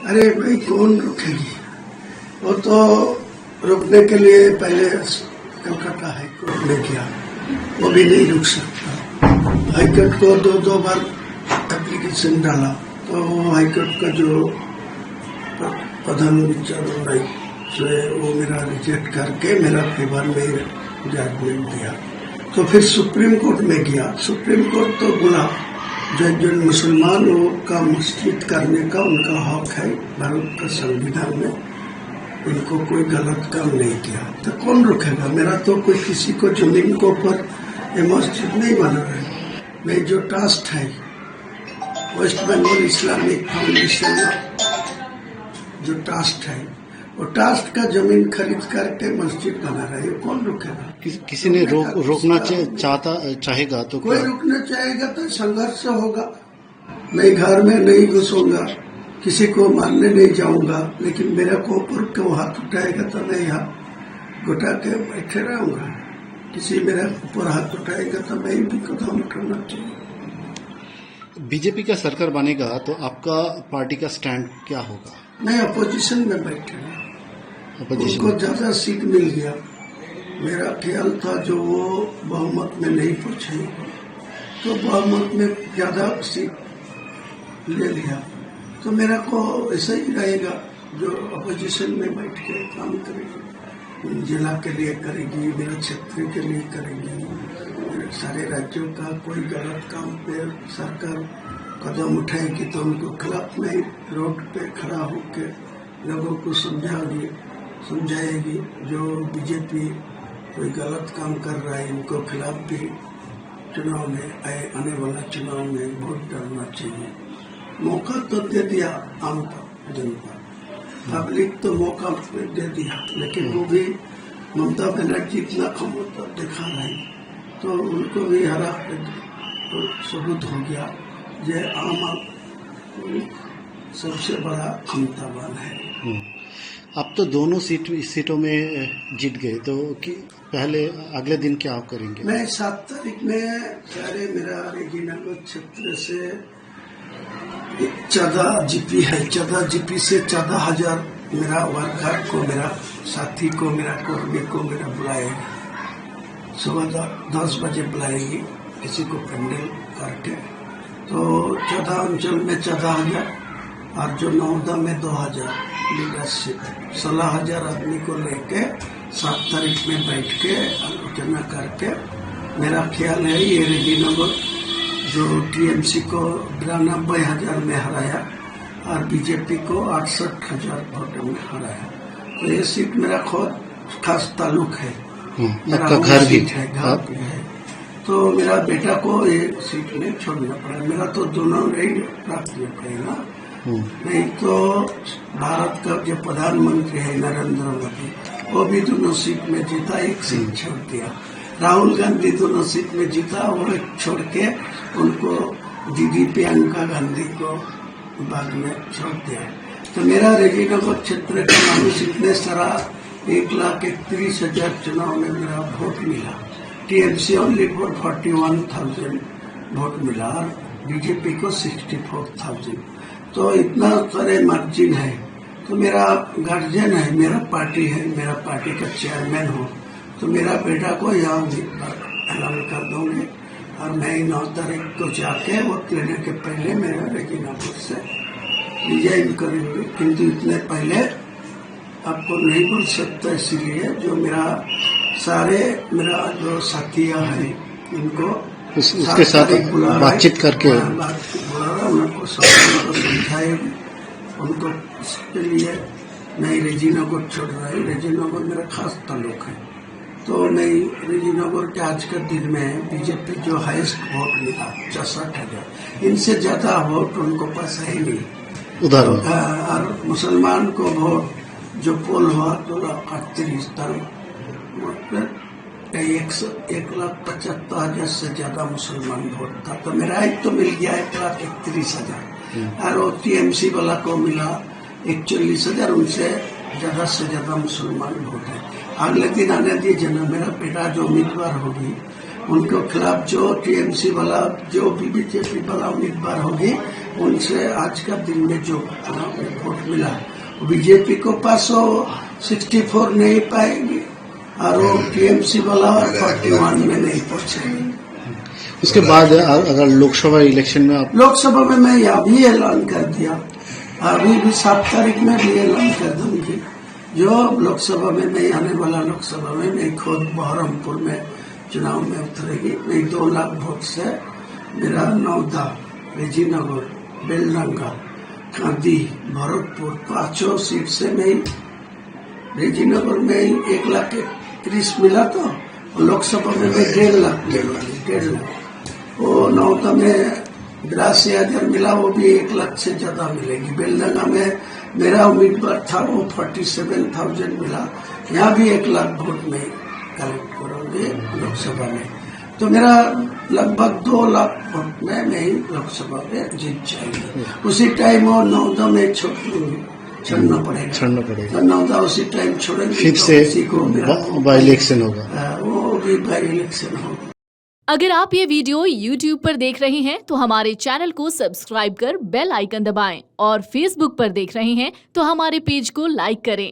अरे भाई कौन रुकेगी? वो तो रुकने के लिए पहले कलकत्ता हाईकोर्ट में गया, वो भी नहीं रुक सकता। हाईकोर्ट को दो बार एप्लीकेशन डाला तो हाईकोर्ट का जो प्रधान विचार वो मेरा रिजेक्ट करके मेरा फेवर में जजमेंट दिया। तो फिर सुप्रीम कोर्ट में गया। सुप्रीम कोर्ट तो बोला जो मुसलमान का मस्जिद करने का उनका हक है भारत का संविधान में, उनको कोई गलत काम नहीं किया तो कौन रोकेगा? मेरा तो कोई किसी को जमीन के ऊपर ये मस्जिद नहीं बना रहा है। मैं जो ट्रस्ट है वेस्ट बंगाल इस्लामिक फाउंडेशन जो ट्रस्ट है, वो ट्रस्ट का जमीन खरीद करके मस्जिद बना रहा है, कौन रोकेगा? किसी ने रोकना चाहेगा तो कोई रोकना चाहेगा तो संघर्ष होगा। मैं घर में नहीं घुसूंगा, किसी को मारने नहीं जाऊंगा, लेकिन मेरे को ऊपर को हाथ उठाएगा तो मैं हाथ उठा के बैठे रहूंगा। किसी मेरे ऊपर हाथ उठाएगा तो मैं भी कदम उठाना चाहिए। बीजेपी का सरकार बनेगा तो आपका पार्टी का स्टैंड क्या होगा? मैं अपोजिशन में बैठे हूँ, उनको ज्यादा सीट मिल गया। मेरा ख्याल था जो वो बहुमत में नहीं पहुंचे तो बहुमत में ज्यादा सीट ले लिया, तो मेरा को ऐसा ही रहेगा जो अपोजिशन में बैठ के काम करेगी, जिला के लिए करेगी, मेरे क्षेत्र के लिए करेगी, मेरे सारे राज्यों का कोई गलत काम पे सरकार कदम उठाएगी तो उनको खिलाफ में रोड पे खड़ा होकर लोगों को समझाएगी। जो बीजेपी कोई गलत काम कर रहा है इनको खिलाफ भी चुनाव में आने वाला चुनाव में वोट डालना चाहिए। मौका तो दे दिया आम जनता, पब्लिक तो मौका दे दिया, लेकिन वो भी ममता बनर्जी इतना क्षमता दिखा रही तो उनको भी हरा तो सबूत हो गया ये आम आदमी सबसे बड़ा क्षमतावान है। आप तो दोनों सीटों में जीत गए, तो पहले अगले दिन क्या आप करेंगे? मैं 7 तारीख में सारे मेरा रेजीनगर क्षेत्र से 14 जीपी है, 14 जीपी से 14,000 मेरा वर्कर को, मेरा साथी को, मेरा कर्मी को मेरा बुलाएगी। सुबह 10 बजे बुलाएगी किसी को पेंडल करके। तो 14 अंचल में 14,000 और जो नौदा में 2,000 लीडरशिप 16,000 आदमी को लेके 7 तारीख में बैठ के आलोचना करके, मेरा ख्याल है ये रेजीनगर जो टीएमसी को 92,000 में हराया और बीजेपी को 68,000 वोट में हराया, तो ये सीट मेरा खुद खास ताल्लुक है, मेरा घर भी है, घर भी है। तो मेरा बेटा को ये सीट में छोड़ना पड़ा, मेरा तो दोनों नहीं प्राप्त पड़ेगा। नहीं तो भारत का जो प्रधानमंत्री है नरेंद्र मोदी, वो भी दोनों सीट में जीता, एक सीट छोड़ दिया। राहुल गांधी दोनों सीट में जीता, वो एक छोड़ के उनको दीदी प्रियंका गांधी को बाद में छोड़ दिया। तो मेरा रेजीनगर क्षेत्र का मानुष इतने सारा 1,31,000 चुनाव में मेरा वोट मिला। टीएमसी ओनली फॉर 41,000 वोट मिला और बीजेपी को 64,000, तो इतना सारे मार्जिन है। तो मेरा गार्जियन है, मेरा पार्टी है, मेरा पार्टी का चेयरमैन हो, तो मेरा बेटा को यहाँ ऐलान कर दूंगे और मैं 9 तारीख को जाके वोट लेने के पहले मेरा रेजीनगर से रिजाइन करेंगे। किंतु इतने पहले आपको नहीं बोल सकता, इसलिए जो मेरा जो साथियां हैं इनको उसके साथ बातचीत करके उनको समझाएगी उनको। इसके लिए मैं रेजीनगर छोड़ रहा हूँ, रेजीनगर मेरा खास ताल्लुक है। तो मैं रेजीनगर के आज के दिन में बीजेपी जो हाईएस्ट वोट मिला 64,000, इनसे ज्यादा वोट उनको पास है नहीं उधर। और मुसलमान को वोट जो पोल हुआ तो 38 पर 1,75,000 से ज्यादा मुसलमान वोट था, तो मेरा एक तो मिल गया 1,31,000 और वो टीएमसी वाला को मिला 41,000, उनसे ज्यादा से ज्यादा मुसलमान वोट है। अगले दिन आने दिए जना मेरा बेटा जो उम्मीदवार होगी उनको खिलाफ जो टीएमसी वाला जो भी बीजेपी वाला उम्मीदवार होगी उनसे आज का दिन में जो वोट मिला बीजेपी को पास वो 64 नहीं पाएगी और वो टीएमसी वाला 41 में नहीं पहुंचेगी। उसके बाद अगर लोकसभा इलेक्शन में आप लोकसभा में मैं यह भी ऐलान कर दिया, अभी भी 7 तारीख में भी ऐलान कर दूंगी। जो लोकसभा में मैं आने वाला लोकसभा में मैं खुद बहरमपुर में चुनाव में उतरेगी। मैं 2 लाख वोट से मेरा नौदा, रेजीनगर, बेलडंगा, कांदी, भरतपुर 5 सीट से मैं रेजीनगर में 1,31,000 मिला तो लोकसभा में मैं 1.5 लाख मिले वाली 1.5 लाख। वो नौदा में 82,000 मिला, वो भी 1 लाख से ज्यादा मिलेगी। बेलडंगा में मेरा उम्मीदवार था वो 47,000 मिला, यहाँ भी 1 लाख वोट में कलेक्ट करोगे लोकसभा में, तो मेरा लगभग 2 लाख वोट में मैं लोकसभा में जीत जाएगी। उसी टाइम वो नौदा में छोड़ना पड़ेगा तो नौदा उसी टाइम छोड़ेंगे फिर से बाई इलेक्शन होगा, वो भी बाई इलेक्शन होगा। अगर आप ये वीडियो YouTube पर देख रहे हैं तो हमारे चैनल को सब्सक्राइब कर बेल आइकन दबाएं और Facebook पर देख रहे हैं तो हमारे पेज को लाइक करें।